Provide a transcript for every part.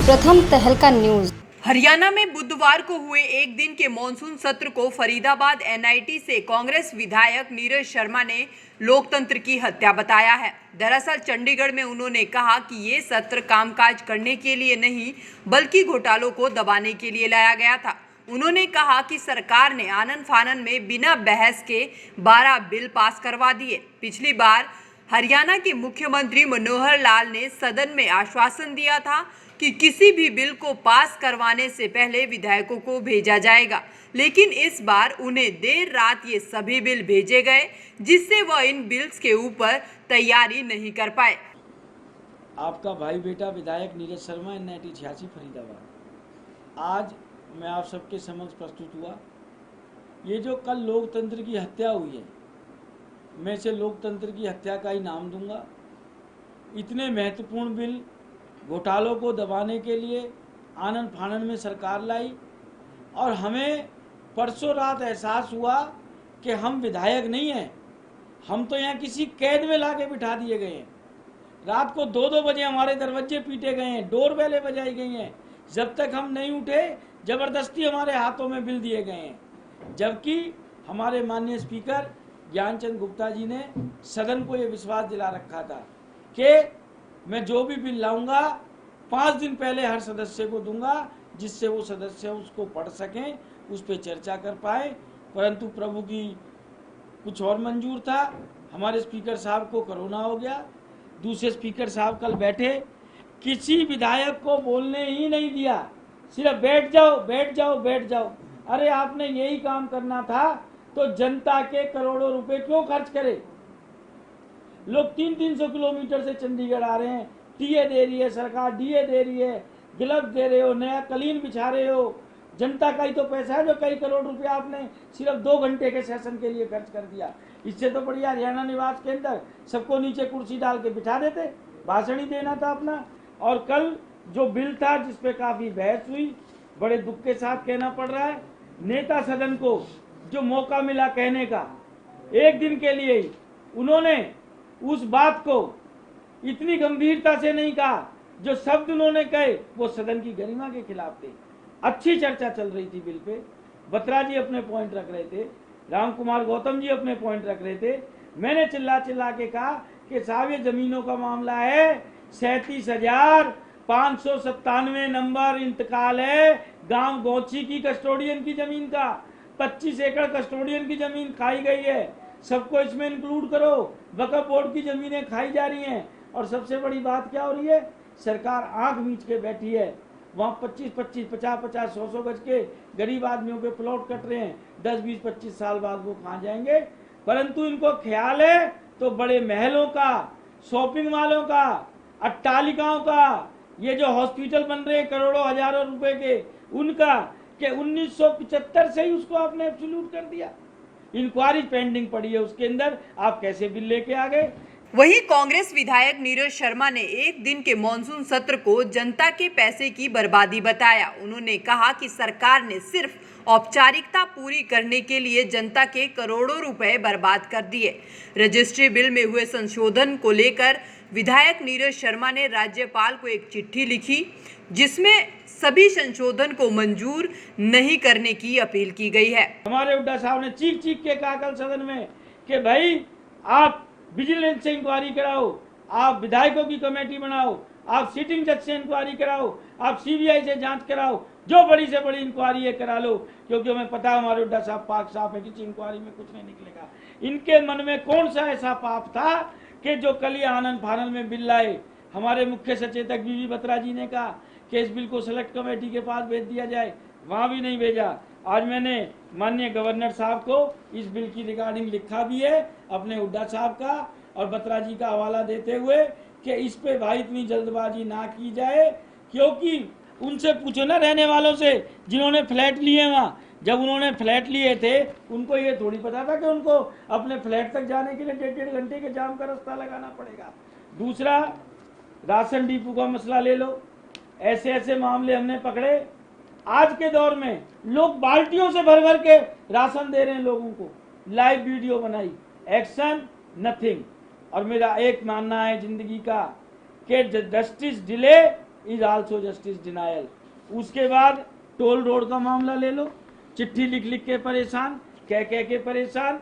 प्रथम तहलका न्यूज। हरियाणा में बुधवार को हुए एक दिन के मॉनसून सत्र को फरीदाबाद एनआईटी से कांग्रेस विधायक नीरज शर्मा ने लोकतंत्र की हत्या बताया है। दरअसल चंडीगढ़ में उन्होंने कहा कि ये सत्र कामकाज करने के लिए नहीं बल्कि घोटालों को दबाने के लिए लाया गया था। उन्होंने कहा कि सरकार ने आनन फानन में बिना बहस के 12 बिल पास करवा दिए। पिछली बार हरियाणा के मुख्यमंत्री मनोहर लाल ने सदन में आश्वासन दिया था कि किसी भी बिल को पास करवाने से पहले विधायकों को भेजा जाएगा, लेकिन इस बार उन्हें देर रात ये सभी बिल भेजे गए, जिससे वह इन बिल्स के ऊपर तैयारी नहीं कर पाए। आपका भाई बेटा विधायक नीरज शर्मा एनआईटी 86 फरीदाबाद। आज मैं आप सबके समक्ष प्रस्तुत हुआ। ये जो कल लोकतंत्र की हत्या हुई है, मैं इसे लोकतंत्र की हत्या का ही नाम दूंगा। इतने महत्वपूर्ण बिल घोटालों को दबाने के लिए आनन फानन में सरकार लाई और हमें परसों रात एहसास हुआ कि हम विधायक नहीं हैं, हम तो यहाँ किसी कैद में ला के बिठा दिए गए हैं। रात को 2-2 बजे हमारे दरवाजे पीटे गए हैं, डोर बेलें बजाई गई हैं। जब तक हम नहीं उठे जबरदस्ती हमारे हाथों में बिल दिए गए हैं, जबकि हमारे माननीय स्पीकर ज्ञानचंद गुप्ता जी ने सदन को ये विश्वास दिला रखा था कि मैं जो भी बिल लाऊंगा 5 दिन पहले हर सदस्य को दूंगा, जिससे वो सदस्य उसको पढ़ सकें, उस पर चर्चा कर पाए। परंतु प्रभु की कुछ और मंजूर था। हमारे स्पीकर साहब को कोरोना हो गया। दूसरे स्पीकर साहब कल बैठे, किसी विधायक को बोलने ही नहीं दिया, सिर्फ बैठ जाओ बैठ जाओ बैठ जाओ। अरे आपने यही काम करना था तो जनता के करोड़ों रुपए क्यों खर्च करे? लोग 300-300 किलोमीटर से चंडीगढ़ आ रहे हैं, टीए दे रही है सरकार, डीए दे रही है, ग्लव्स दे रहे हो, नया कलीन बिछा रहे हो। जनता का ही तो पैसा है जो कई करोड़ रुपया आपने सिर्फ 2 घंटे के सेशन के लिए खर्च कर दिया। इससे तो बढ़िया हरियाणा निवास के अंदर सबको नीचे कुर्सी डाल के बिठा देते, भाषण ही देना था अपना। और कल जो बिल था जिसपे काफी बहस हुई, बड़े दुख के साथ कहना पड़ रहा है, नेता सदन को जो मौका मिला कहने का, एक दिन के लिए ही उन्होंने उस बात को इतनी गंभीरता से नहीं कहा। जो शब्द उन्होंने कहे वो सदन की गरिमा के खिलाफ थे। अच्छी चर्चा चल रही थी बिल पे, बत्रा जी अपने पॉइंट रख रहे थे, राम कुमार गौतम जी अपने पॉइंट रख रहे थे। मैंने चिल्ला चिल्ला के कहा कि साहब ये जमीनों का मामला है, 37,597 नंबर इंतकाल है गांव गौची की कस्टोडियन की जमीन का। 25 एकड़ कस्टोडियन की जमीन खाई गई है, सबको इसमें इंक्लूड करो। वक्फ बोर्ड की जमीनें खाई जा रही हैं। और सबसे बड़ी बात क्या हो रही है, सरकार आंख मीच के बैठी है। वहाँ 25-25, 50-50, 100-100 गज के गरीब आदमियों के प्लॉट कट रहे हैं। 10-20-25 साल बाद वो कहाँ जाएंगे? परंतु इनको ख्याल है तो बड़े महलों का, शॉपिंग मॉलों का, अट्टालिकाओं का, ये जो हॉस्पिटल बन रहे हैं करोड़ों हजारों रुपए के, उनका कि 1975 से ही उसको आपने एब्सोल्यूट कर दिया। इंक्वायरी पेंडिंग पड़ी है, उसके अंदर आप कैसे बिल लेके आ गए? वहीं कांग्रेस विधायक नीरज शर्मा ने एक दिन के मॉनसून सत्र को जनता के पैसे की बर्बादी बताया। उन्होंने कहा कि सरकार ने सिर्फ औपचारिकता पूरी करने के लिए जनता के करोड़ों रुपए बर्बाद कर दिए। रजिस्ट्री बिल में हुए संशोधन को लेकर विधायक नीरज शर्मा ने राज्यपाल को एक चिट्ठी लिखी, जिसमें सभी संशोधन को मंजूर नहीं करने की अपील की गई है। हमारे हुड्डा साहब ने चीख चीख के कहा कल सदन में कि भाई आप विजिलेंस से इंक्वायरी कराओ, आप विधायकों की कमेटी बनाओ, आप सिटिंग जज से इंक्वायरी कराओ, आप सीबीआई से जांच कराओ, जो बड़ी से बड़ी इंक्वायरी है करा लो, क्योंकि हमें पता है हमारे हुड्डा साहब पाक साफ है, किसी इंक्वायरी में कुछ नहीं निकलेगा। इनके मन में कौन सा ऐसा पाप था कि जो कल ये आनन फानन में बिल लाए? हमारे मुख्य सचेतक बीवी बत्रा जी ने कहा कि इस बिल को सेलेक्ट कमेटी के पास भेज दिया जाए, वहाँ भी नहीं भेजा। आज मैंने माननीय गवर्नर साहब को इस बिल की रिगार्डिंग लिखा भी है, अपने हुड्डा साहब का और बत्रा जी का हवाला देते हुए कि इस पे भाई इतनी जल्दबाजी ना की जाए। क्योंकि उनसे पूछो ना, रहने वालों से जिन्होंने फ्लैट लिए, वहाँ जब उन्होंने फ्लैट लिए थे उनको ये थोड़ी पता था कि उनको अपने फ्लैट तक जाने के लिए 1.5 घंटे के जाम का रास्ता लगाना पड़ेगा। दूसरा, राशन डिपो का मसला ले लो, ऐसे ऐसे मामले हमने पकड़े। आज के दौर में लोग बाल्टियों से भर भर के राशन दे रहे हैं लोगों को, लाइव वीडियो बनाई, एक्शन नथिंग। और मेरा एक मानना है जिंदगी का कि justice delay is also justice denial. उसके बाद टोल रोड का मामला ले लो, चिट्ठी लिख लिख के परेशान, कह कह के परेशान।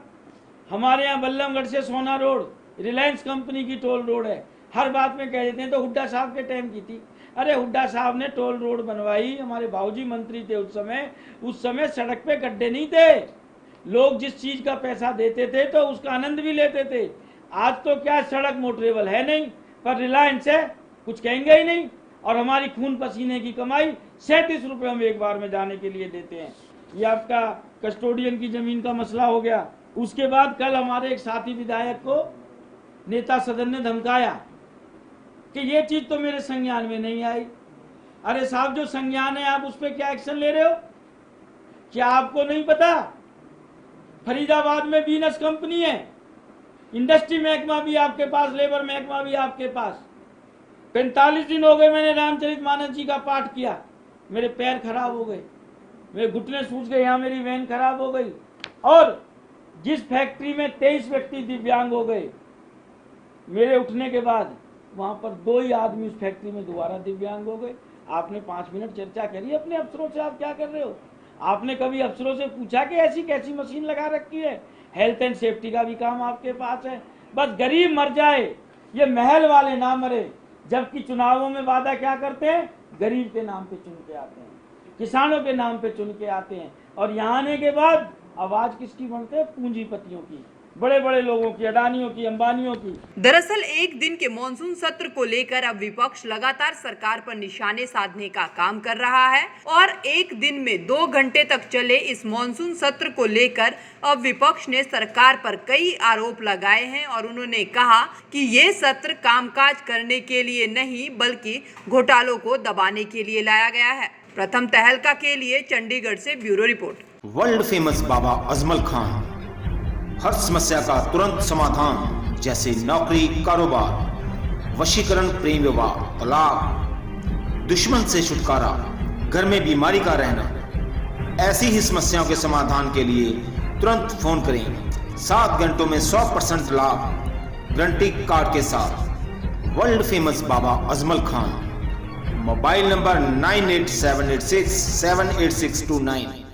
हमारे यहाँ बल्लभगढ़ से सोना रोड रिलायंस कंपनी की टोल रोड है, हर बात में कह देते हैं तो हुड्डा साहब के टाइम की थी। अरे हुड्डा साहब ने टोल रोड बनवाई, हमारे बाबूजी मंत्री थे उस समय सड़क पे गड्ढे नहीं थे, लोग जिस चीज का पैसा देते थे तो उसका आनंद भी लेते थे। आज तो क्या सड़क मोटरेबल है नहीं, पर रिलायंस है, कुछ कहेंगे ही नहीं। और हमारी खून पसीने की कमाई 37 रुपये हम एक बार में जाने के लिए देते हैं। ये आपका कस्टोडियन की जमीन का मसला हो गया। उसके बाद कल हमारे एक साथी विधायक को नेता सदन ने धमकाया कि ये चीज तो मेरे संज्ञान में नहीं आई। अरे साहब, जो संज्ञान है आप उस पर क्या एक्शन ले रहे हो? क्या आपको नहीं पता फरीदाबाद में बीनस कंपनी है, इंडस्ट्री महकमा भी आपके पास, लेबर महकमा भी आपके पास। 45 दिन हो गए मैंने रामचरितमानस जी का पाठ किया, मेरे पैर खराब हो गए, मेरे घुटने सूज गए, यहाँ मेरी वैन खराब हो गई। और जिस फैक्ट्री में 23 व्यक्ति दिव्यांग हो गए, मेरे उठने के बाद वहां पर 2 ही आदमी उस फैक्ट्री में दोबारा दिव्यांग हो गए। आपने 5 मिनट चर्चा करी अपने अफसरों से, आप क्या कर रहे हो? आपने कभी अफसरों से पूछा कि ऐसी कैसी मशीन लगा रखी है? हेल्थ एंड सेफ्टी का भी काम आपके पास है, बस गरीब मर जाए, ये महल वाले ना मरे। जबकि चुनावों में वादा क्या करते हैं? गरीब के नाम पे चुन के आते हैं, किसानों के नाम पे चुन के आते हैं, और यहाँ आने के बाद आवाज किसकी बनते हैं? पूंजीपतियों की, बड़े बड़े लोगों की, अडानियों की, अंबानियों की। दरअसल एक दिन के मॉनसून सत्र को लेकर अब विपक्ष लगातार सरकार पर निशाने साधने का काम कर रहा है और एक दिन में 2 घंटे तक चले इस मॉनसून सत्र को लेकर अब विपक्ष ने सरकार पर कई आरोप लगाए हैं और उन्होंने कहा कि ये सत्र कामकाज करने के लिए नहीं बल्कि घोटालों को दबाने के लिए लाया गया है। प्रथम तहलका के लिए चंडीगढ़ से bureau report. World famous Baba Ajmal Khan हर समस्या का तुरंत समाधान, जैसे नौकरी, कारोबार, वशीकरण, प्रेम विवाह, तलाक, दुश्मन से छुटकारा, घर में बीमारी का रहना। ऐसी ही समस्याओं के समाधान के लिए तुरंत फोन करें। 7 घंटों में 100% लाभ गारंटी कार्ड के साथ। World famous Baba Ajmal Khan. Mobile number 9878678629।